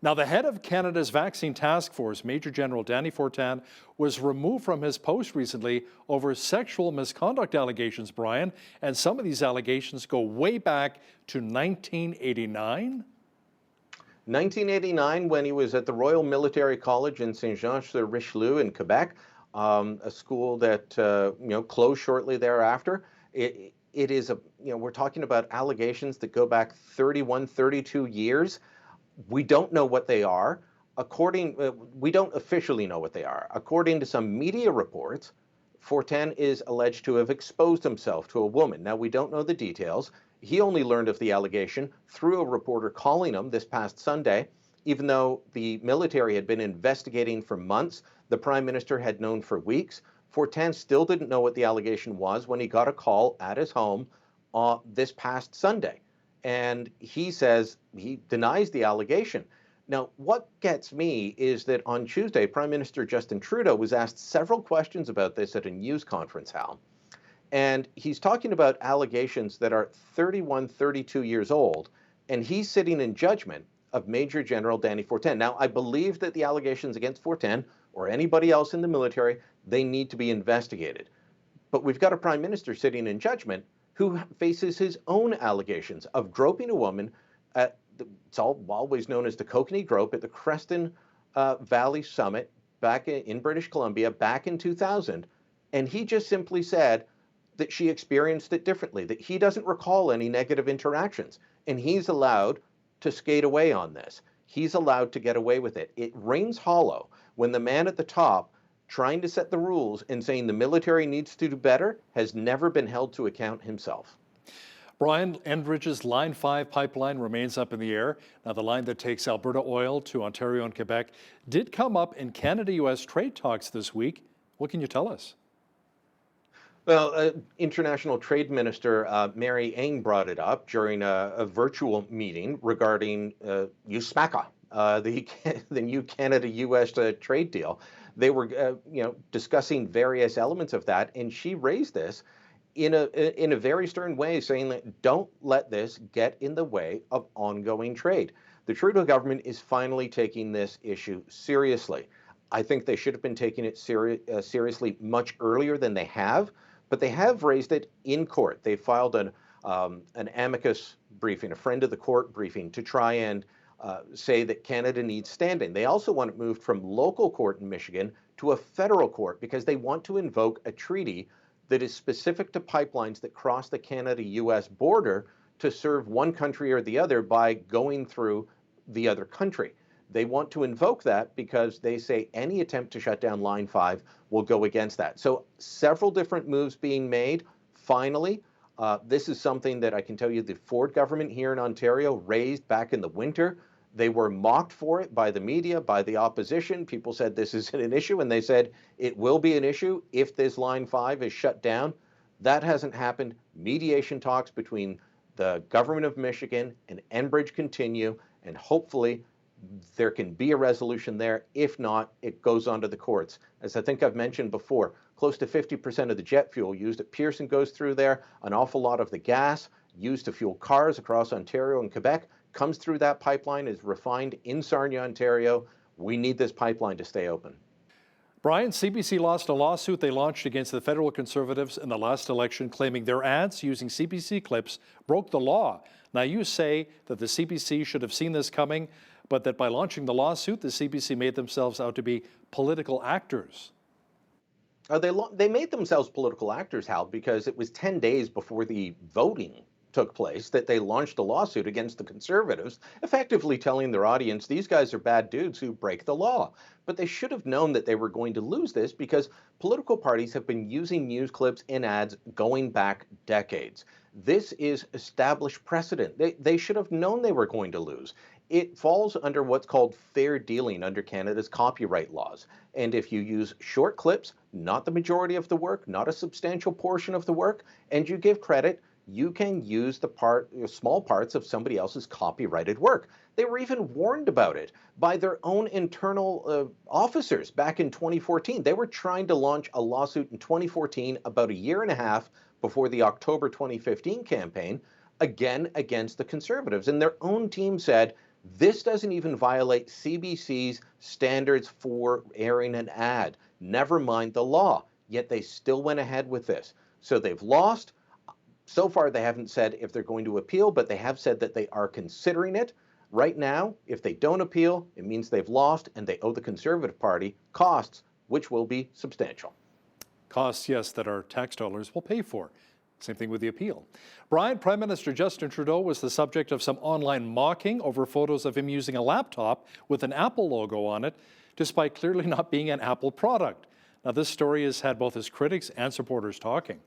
Now, the head of Canada's vaccine task force, Major General Danny Fortin, was removed from his post recently over sexual misconduct allegations, Brian. And some of these allegations go way back to 1989. 1989, when he was at the Royal Military College in Saint-Jean-sur-Richelieu in Quebec. A school that closed shortly thereafter. It is we're talking about allegations that go back 31, 32 years. We don't know what they are. we don't officially know what they are. According to some media reports, Fortin is alleged to have exposed himself to a woman. Now, we don't know the details. He only learned of the allegation through a reporter calling him this past Sunday. Even though the military had been investigating for months, the Prime Minister had known for weeks. Fortin still didn't know what the allegation was when he got a call at his home this past Sunday. And he says he denies the allegation. Now, what gets me is that on Tuesday, Prime Minister Justin Trudeau was asked several questions about this at a news conference, Hal. And he's talking about allegations that are 31, 32 years old, and he's sitting in judgment of Major General Danny Fortin. Now, I believe that the allegations against Fortin or anybody else in the military, they need to be investigated. But we've got a Prime Minister sitting in judgment who faces his own allegations of groping a woman at it's always known as the Kokanee Grope at the Creston Valley Summit back in British Columbia back in 2000. And he just simply said that she experienced it differently, that he doesn't recall any negative interactions. And he's allowed to skate away on this. He's allowed to get away with it. It rings hollow when the man at the top trying to set the rules and saying the military needs to do better has never been held to account himself. Brian, Enbridge's Line 5 pipeline remains up in the air. Now, the line that takes Alberta oil to Ontario and Quebec did come up in Canada-U.S. trade talks this week. What can you tell us? Well, International Trade Minister Mary Ng brought it up during a virtual meeting regarding USMCA, the new Canada-U.S. trade deal. They were, discussing various elements of that, and she raised this in a very stern way, saying that don't let this get in the way of ongoing trade. The Trudeau government is finally taking this issue seriously. I think they should have been taking it seriously much earlier than they have, but they have raised it in court. They filed an amicus briefing, a friend of the court briefing, to try and say that Canada needs standing. They also want it moved from local court in Michigan to a federal court because they want to invoke a treaty that is specific to pipelines that cross the Canada-U.S. border to serve one country or the other by going through the other country. They want to invoke that because they say any attempt to shut down Line 5 will go against that. So several different moves being made. Finally, this is something that I can tell you the Ford government here in Ontario raised back in the winter. They were mocked for it by the media, by the opposition. People said this isn't an issue, and they said it will be an issue if this Line 5 is shut down. That hasn't happened. Mediation talks between the government of Michigan and Enbridge continue, and hopefully there can be a resolution there. If not, it goes on to the courts. As I think I've mentioned before, close to 50% of the jet fuel used at Pearson goes through there. An awful lot of the gas used to fuel cars across Ontario and Quebec comes through that pipeline, is refined in Sarnia, Ontario. We need this pipeline to stay open. Brian, CBC lost a lawsuit they launched against the federal Conservatives in the last election, claiming their ads using CBC clips broke the law. Now, you say that the CBC should have seen this coming, but that by launching the lawsuit, the CBC made themselves out to be political actors. They made themselves political actors, Hal, because it was 10 days before the voting took place that they launched a lawsuit against the Conservatives, effectively telling their audience these guys are bad dudes who break the law. But they should have known that they were going to lose this because political parties have been using news clips in ads going back decades. This is established precedent. They should have known they were going to lose. It falls under what's called fair dealing under Canada's copyright laws. And if you use short clips, not the majority of the work, not a substantial portion of the work, and you give credit, you can use the small parts of somebody else's copyrighted work. They were even warned about it by their own internal officers back in 2014. They were trying to launch a lawsuit in 2014, about a year and a half before the October 2015 campaign, again against the Conservatives. And their own team said, this doesn't even violate CBC's standards for airing an ad, never mind the law. Yet they still went ahead with this. So they've lost. So far, they haven't said if they're going to appeal, but they have said that they are considering it. Right now, if they don't appeal, it means they've lost and they owe the Conservative Party costs, which will be substantial. Costs, yes, that our tax dollars will pay for. Same thing with the appeal. Brian, Prime Minister Justin Trudeau was the subject of some online mocking over photos of him using a laptop with an Apple logo on it, despite clearly not being an Apple product. Now, this story has had both his critics and supporters talking.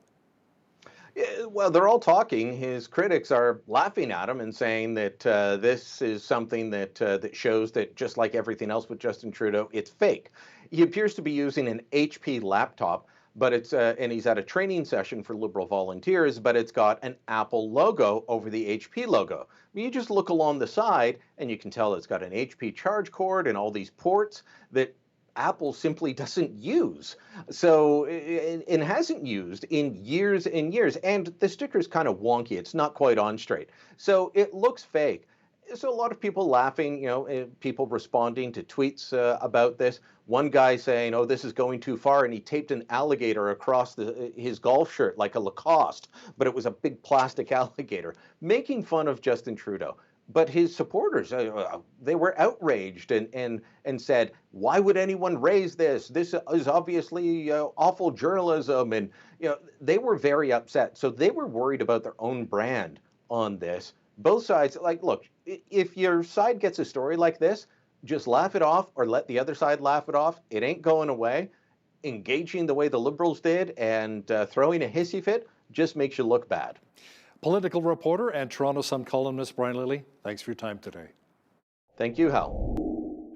Yeah, well, they're all talking. His critics are laughing at him and saying that this is something that shows that, just like everything else with Justin Trudeau, it's fake. He appears to be using an HP laptop, but it's and he's at a training session for Liberal volunteers, but it's got an Apple logo over the HP logo. You just look along the side and you can tell it's got an HP charge cord and all these ports that Apple simply doesn't use. So it hasn't used in years and years. And the sticker's kind of wonky. It's not quite on straight. So it looks fake. So a lot of people laughing, people responding to tweets about this. One guy saying, oh, this is going too far, and he taped an alligator across his golf shirt like a Lacoste, but it was a big plastic alligator, making fun of Justin Trudeau. But his supporters, they were outraged and said, why would anyone raise this? This is obviously awful journalism. And they were very upset. So they were worried about their own brand on this. Both sides, look, if your side gets a story like this, just laugh it off or let the other side laugh it off. It ain't going away. Engaging the way the Liberals did and throwing a hissy fit just makes you look bad. Political reporter and Toronto Sun columnist Brian Lilly, thanks for your time today. Thank you, Hal.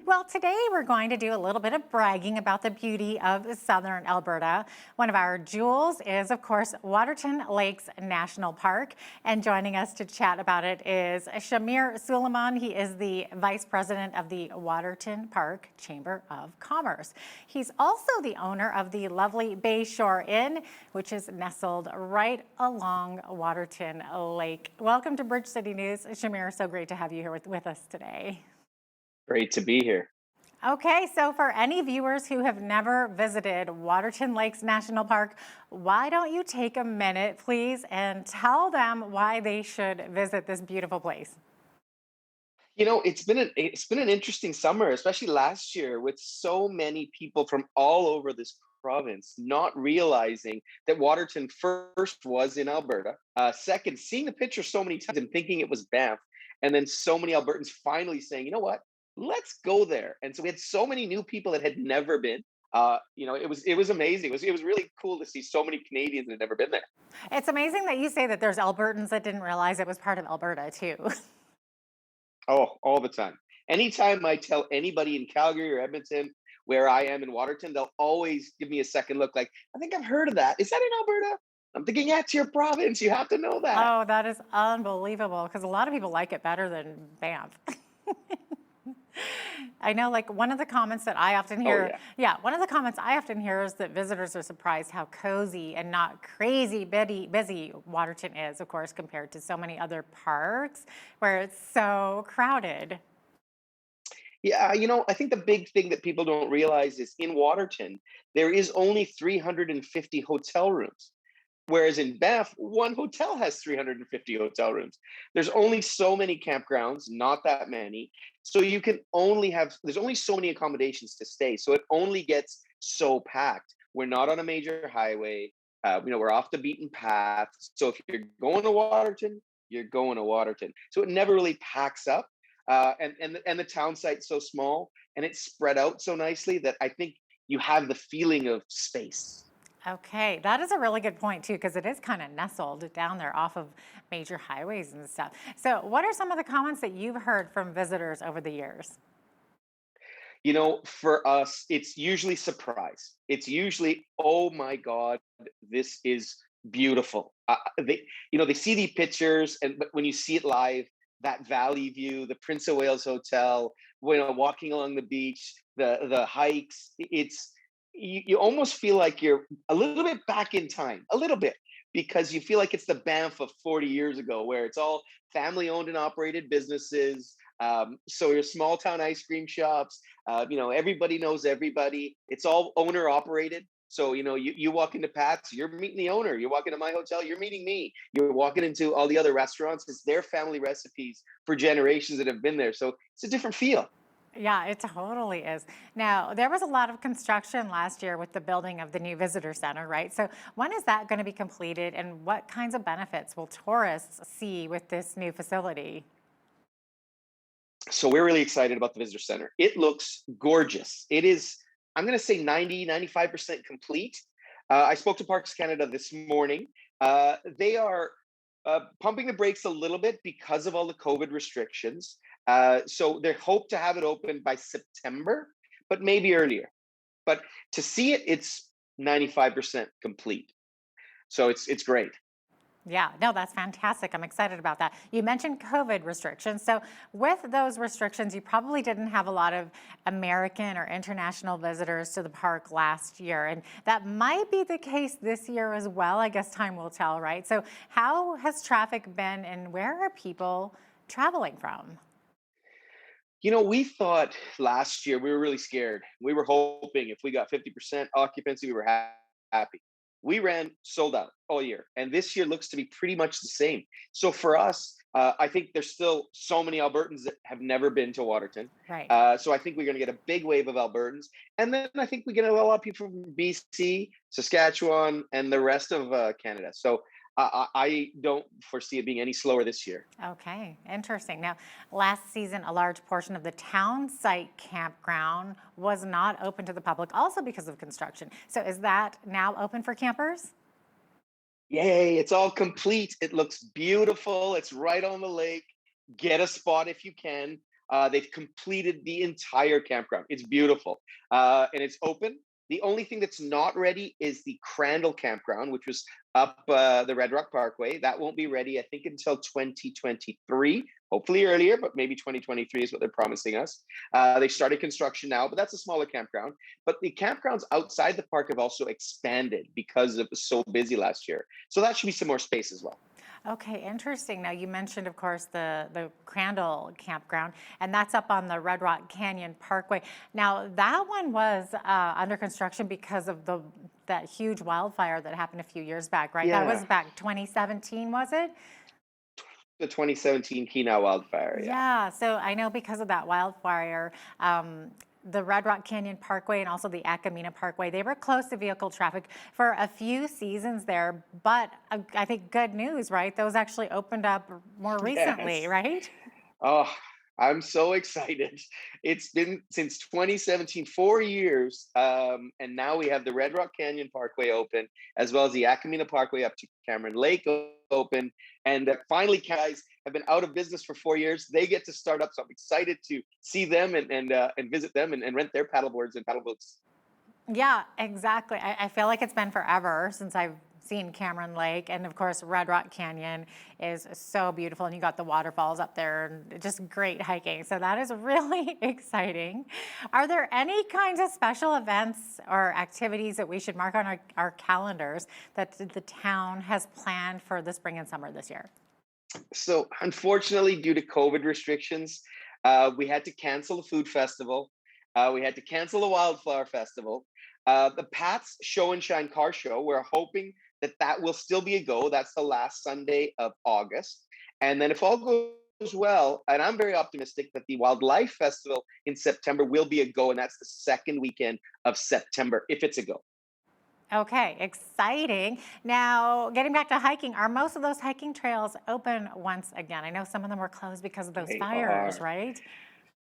Well, today we're going to do a little bit of bragging about the beauty of southern Alberta. One of our jewels is, of course, Waterton Lakes National Park. And joining us to chat about it is Shamir Suleiman. He is the Vice President of the Waterton Park Chamber of Commerce. He's also the owner of the lovely Bayshore Inn, which is nestled right along Waterton Lake. Welcome to Bridge City News. Shamir, so great to have you here with us today. Great to be here. Okay, so for any viewers who have never visited Waterton Lakes National Park, why don't you take a minute, please, and tell them why they should visit this beautiful place? It's been an interesting summer, especially last year, with so many people from all over this province not realizing that Waterton first was in Alberta. Second, seeing the picture so many times and thinking it was Banff, and then so many Albertans finally saying, you know what? Let's go there. And so we had so many new people that had never been. It was amazing. It was really cool to see so many Canadians that had never been there. It's amazing that you say that there's Albertans that didn't realize it was part of Alberta too. Oh, all the time. Anytime I tell anybody in Calgary or Edmonton where I am in Waterton, they'll always give me a second look like, I think I've heard of that. Is that in Alberta? I'm thinking, yeah, it's your province. You have to know that. Oh, that is unbelievable, because a lot of people like it better than Banff. I know, one of the comments that I often hear, one of the comments I often hear is that visitors are surprised how cozy and not crazy busy Waterton is, of course, compared to so many other parks where it's so crowded. Yeah, I think the big thing that people don't realize is in Waterton, there is only 350 hotel rooms. Whereas in Banff, one hotel has 350 hotel rooms. There's only so many campgrounds, not that many. So there's only so many accommodations to stay. So it only gets so packed. We're not on a major highway. We're off the beaten path. So if you're going to Waterton, you're going to Waterton. So it never really packs up. And the town site's so small and it's spread out so nicely that I think you have the feeling of space. Okay, that is a really good point too, because it is kind of nestled down there off of major highways and stuff. So what are some of the comments that you've heard from visitors over the years? For us, it's usually surprise. It's usually, oh my God, this is beautiful. They see the pictures, but when you see it live, that valley view, the Prince of Wales Hotel, walking along the beach, the hikes, you almost feel like you're a little bit back in time, a little bit, because you feel like it's the Banff of 40 years ago, where it's all family owned and operated businesses. So your small town ice cream shops, everybody knows everybody. It's all owner operated. So, you walk into Pat's, you're meeting the owner. You walk into my hotel, you're meeting me. You're walking into all the other restaurants. It's their family recipes for generations that have been there. So it's a different feel. Yeah, it totally is. Now, there was a lot of construction last year with the building of the new visitor center, right? So, when is that going to be completed, and what kinds of benefits will tourists see with this new facility? So we're really excited about the visitor center. It looks gorgeous. It is, I'm going to say 95% complete. I spoke to Parks Canada this morning. They are pumping the brakes a little bit because of all the COVID restrictions. So they hope to have it open by September, but maybe earlier. But to see it, it's 95% complete. So it's great. Yeah, no, that's fantastic. I'm excited about that. You mentioned COVID restrictions. So, with those restrictions, you probably didn't have a lot of American or international visitors to the park last year. And that might be the case this year as well. I guess time will tell, right? So, how has traffic been, and where are people traveling from? You know, we thought last year we were really scared. We were hoping if we got 50% occupancy, we were happy. We ran sold out all year, and this year looks to be pretty much the same. So for us, I think there's still so many Albertans that have never been to Waterton. Right. So I think we're going to get a big wave of Albertans, and then I think we get a lot of people from BC, Saskatchewan, and the rest of Canada. So I don't foresee it being any slower this year. Okay, interesting. Now, last season, a large portion of the town site campground was not open to the public, also because of construction. So, is that now open for campers? Yay, it's all complete. It looks beautiful. It's right on the lake. Get a spot if you can. They've completed the entire campground. It's beautiful. And it's open. The only thing that's not ready is the Crandall campground, which was up the Red Rock Parkway. That won't be ready, I think, until 2023, hopefully earlier, but maybe 2023 is what they're promising us. They started construction now, but that's a smaller campground. But the campgrounds outside the park have also expanded because it was so busy last year. So that should be some more space as well. Okay, interesting. Now, you mentioned, of course, the Crandall campground, and that's up on the Red Rock Canyon Parkway. Now, that one was under construction because of that huge wildfire that happened a few years back, right? That was Yeah, back 2017, was it? the 2017 Kenau wildfire. Yeah. Yeah, so I know because of that wildfire, the Red Rock Canyon Parkway and also the Acamina Parkway, they were closed to vehicle traffic for a few seasons there. But I think good news, right? Those actually opened up more recently, Yes. right? Oh, I'm so excited. It's been since 2017, 4 years. And now we have the Red Rock Canyon Parkway open, as well as the Acamina Parkway up to Cameron Lake open. And finally, guys have been out of business for 4 years. They get to start up. So I'm excited to see them and visit them and rent their paddle boards and paddle boats. Yeah, exactly. I feel like it's been forever since I've seen Cameron Lake. And of course, Red Rock Canyon is so beautiful. And you got the waterfalls up there and just great hiking. So that is really exciting. Are there any kinds of special events or activities that we should mark on our calendars that the town has planned for the spring and summer this year? So unfortunately, due to COVID restrictions, we had to cancel the food festival. We had to cancel the wildflower festival. The Pat's Show and Shine Car Show, we're hoping that that will still be a go. That's the last Sunday of August. And then if all goes well, and I'm very optimistic that the Wildlife Festival in September will be a go, and that's the second weekend of September, if it's a go. Okay, exciting. Now, getting back to hiking, are most of those hiking trails open once again? I know some of them were closed because of those They fires, are. right?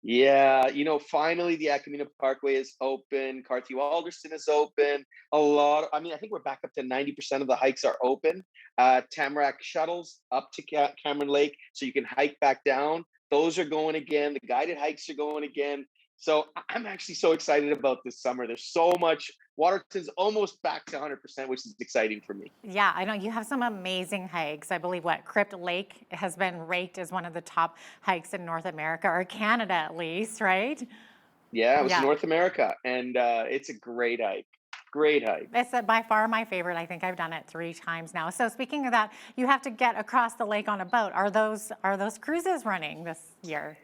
Yeah, finally the Acamina Parkway is open. Carthew Alderson is open. I mean, I think we're back up to 90% of the hikes are open. Tamarack shuttles up to Cameron Lake, so you can hike back down. Those are going again. The guided hikes are going again. So I'm actually so excited about this summer. There's so much. Waterton's almost back to 100%, which is exciting for me. Yeah, I know you have some amazing hikes. I believe CRYPT Lake has been ranked as one of the top hikes in North America or Canada at least, right? Yeah, it was Yeah, North America, and it's a great hike. Great hike. it's by far my favorite. I think I've done it 3 times now. So speaking of that, you have to get across the lake on a boat. Are those cruises running this year?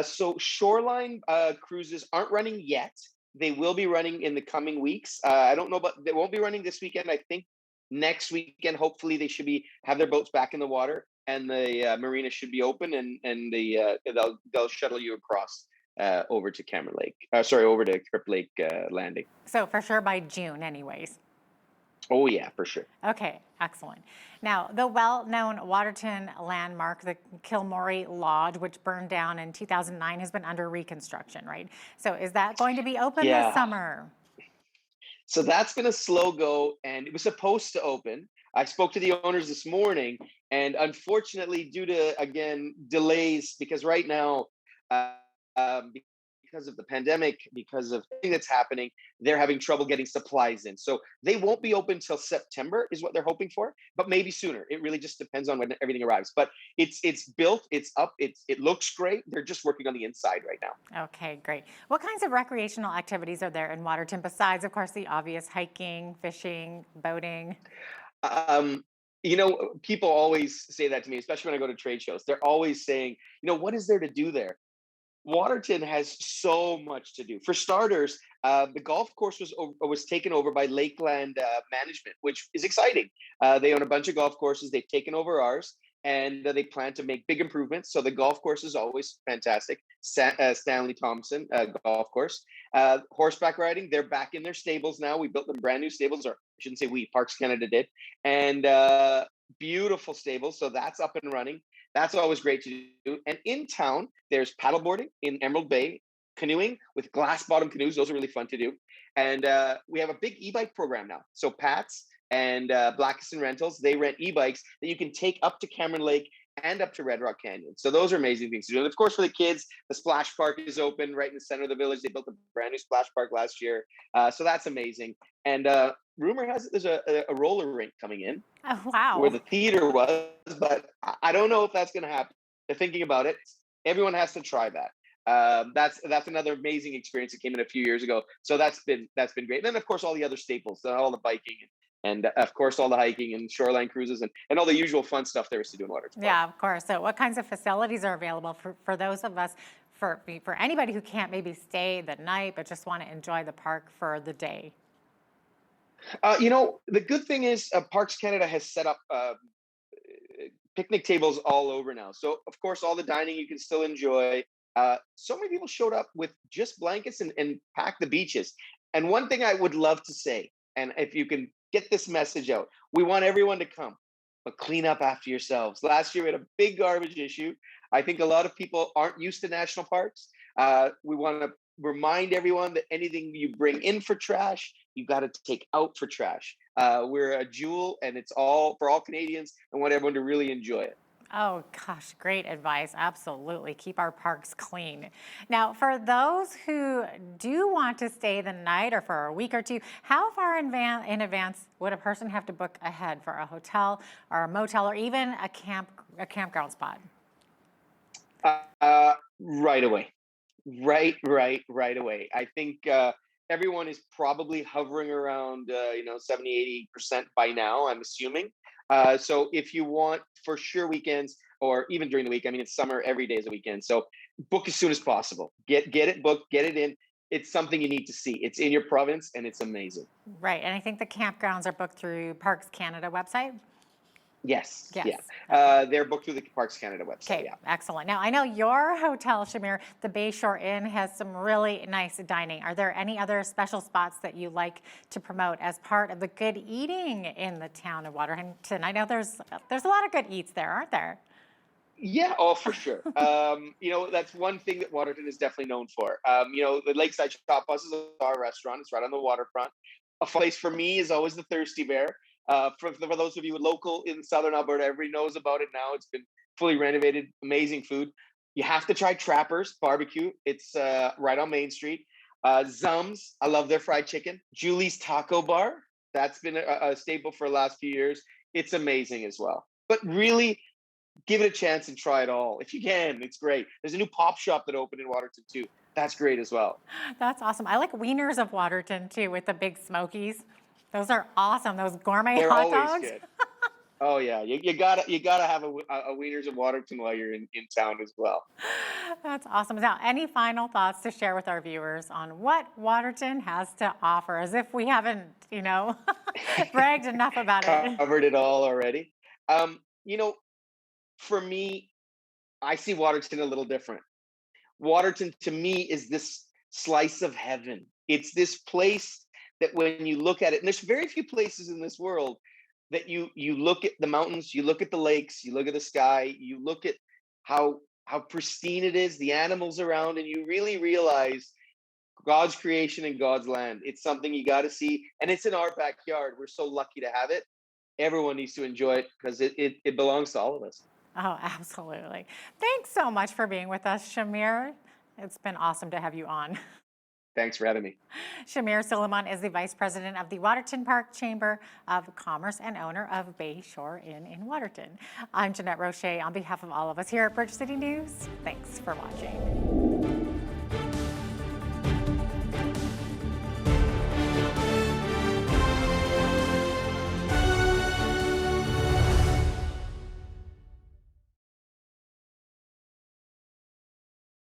So shoreline cruises aren't running yet. They will be running in the coming weeks. I don't know, but they won't be running this weekend. I think next weekend, hopefully, they should have their boats back in the water, and the marina should be open, and they'll shuttle you across. over to Cameron Lake. Over to CRYPT Lake Landing. So for sure by June, anyways. Oh yeah, for sure. Okay, excellent. Now, the well-known Waterton landmark, the KILMOREY Lodge, which burned down in 2009, has been under reconstruction, right? So is that going to be open this Yeah. summer? So that's been a slow go, and it was supposed to open. I spoke to the owners this morning, and unfortunately, due to again delays, because right now, uh, because of the pandemic, because of everything that's happening, they're having trouble getting supplies in. So they won't be open till September, is what they're hoping for, but maybe sooner. It really just depends on when everything arrives. But it's built, it's up, it looks great. They're just working on the inside right now. Okay, great. What kinds of recreational activities are there in Waterton besides, of course, the obvious hiking, fishing, boating? Um, People always say that to me, especially when I go to trade shows. They're always saying, what is there to do there? Waterton has so much to do. For starters, the golf course was taken over by Lakeland Management, which is exciting. They own a bunch of golf courses. They've taken over ours, and they plan to make big improvements. So the golf course is always fantastic. Stanley Thompson golf course. Horseback riding, they're back in their stables now. We built them brand new stables, or I shouldn't say we, Parks Canada did. And beautiful stables. So that's up and running. That's always great to do. And in town, there's paddleboarding in Emerald Bay, canoeing with glass bottom canoes. Those are really fun to do. And we have a big e-bike program now. So Pat's and Blackiston Rentals, they rent e-bikes that you can take up to Cameron Lake and up to Red Rock Canyon. So those are amazing things to do. And of course, for the kids, the splash park is open right in the center of the village. They built a brand new splash park last year. So that's amazing. And rumor has it there's a roller rink coming in. Oh, wow. Where the theater was, but I don't know if that's going to happen. They're thinking about it. Everyone has to try that. That's another amazing experience that came in a few years ago. So that's been great. And then of course all the other staples, all the biking, and of course all the hiking and shoreline cruises and all the usual fun stuff there is to do in Waterton. Yeah, of course. So what kinds of facilities are available for those of us, for anybody who can't maybe stay the night but just want to enjoy the park for the day? The good thing is Parks Canada has set up picnic tables all over now. So, of course, all the dining you can still enjoy. So many people showed up with just blankets and packed the beaches. And one thing I would love to say, and if you can get this message out, we want everyone to come, but clean up after yourselves. Last year, we had a big garbage issue. I think a lot of people aren't used to national parks. We want to remind everyone that anything you bring in for trash, you got to take out for trash. We're a jewel, and it's all for all Canadians, and want everyone to really enjoy it. Oh gosh, great advice. Absolutely. Keep our parks clean. Now, for those who do want to stay the night or for a week or two, how far in advance would a person have to book ahead for a hotel or a motel or even a campground spot? Right away. Right away. I think everyone is probably hovering around 70, 80% by now, I'm assuming. So if you want for sure weekends or even during the week, I mean, it's summer, every day is a weekend. So book as soon as possible. Get it booked, get it in. It's something you need to see. It's in your province and it's amazing. Right. And I think the campgrounds are booked through Parks Canada website. Yes. Yes. Yeah. Okay. They're booked through the Parks Canada website. Okay, Yeah. excellent. Now, I know your hotel, Shamir, the Bayshore Inn, has some really nice dining. Are there any other special spots that you like to promote as part of the good eating in the town of Waterton? I know there's a lot of good eats there, aren't there? Yeah, oh, for sure. That's one thing that Waterton is definitely known for. The Lakeside Shop House is our restaurant. It's right on the waterfront. A place for me is always the Thirsty Bear. For those of you local in Southern Alberta, everybody knows about it now. It's been fully renovated, amazing food. You have to try Trappers Barbecue. It's right on Main Street. Zum's, I love their fried chicken. Julie's Taco Bar, that's been a staple for the last few years. It's amazing as well. But really, give it a chance and try it all. If you can, it's great. There's a new pop shop that opened in Waterton too. That's great as well. That's awesome. I like Wieners of Waterton too, with the big smokies. Those are awesome. Those gourmet They're hot always dogs. good. Oh yeah, you gotta have a Wieners of Waterton while you're in town as well. That's awesome. Now, any final thoughts to share with our viewers on what Waterton has to offer, as if we haven't, bragged enough about it? Covered it all already. For me, I see Waterton a little different. Waterton to me is this slice of heaven. It's this place that when you look at it, and there's very few places in this world that you look at the mountains, you look at the lakes, you look at the sky, you look at how pristine it is, the animals around, and you really realize God's creation and God's land. It's something you got to see, and it's in our backyard. We're so lucky to have it. Everyone needs to enjoy it because it belongs to all of us. Oh, absolutely. Thanks so much for being with us, Shamir. It's been awesome to have you on. Thanks for having me. Shamir Suleiman is the Vice President of the Waterton Park Chamber of Commerce and owner of Bay Shore Inn in Waterton. I'm Jeanette Roche on behalf of all of us here at Bridge City News. Thanks for watching.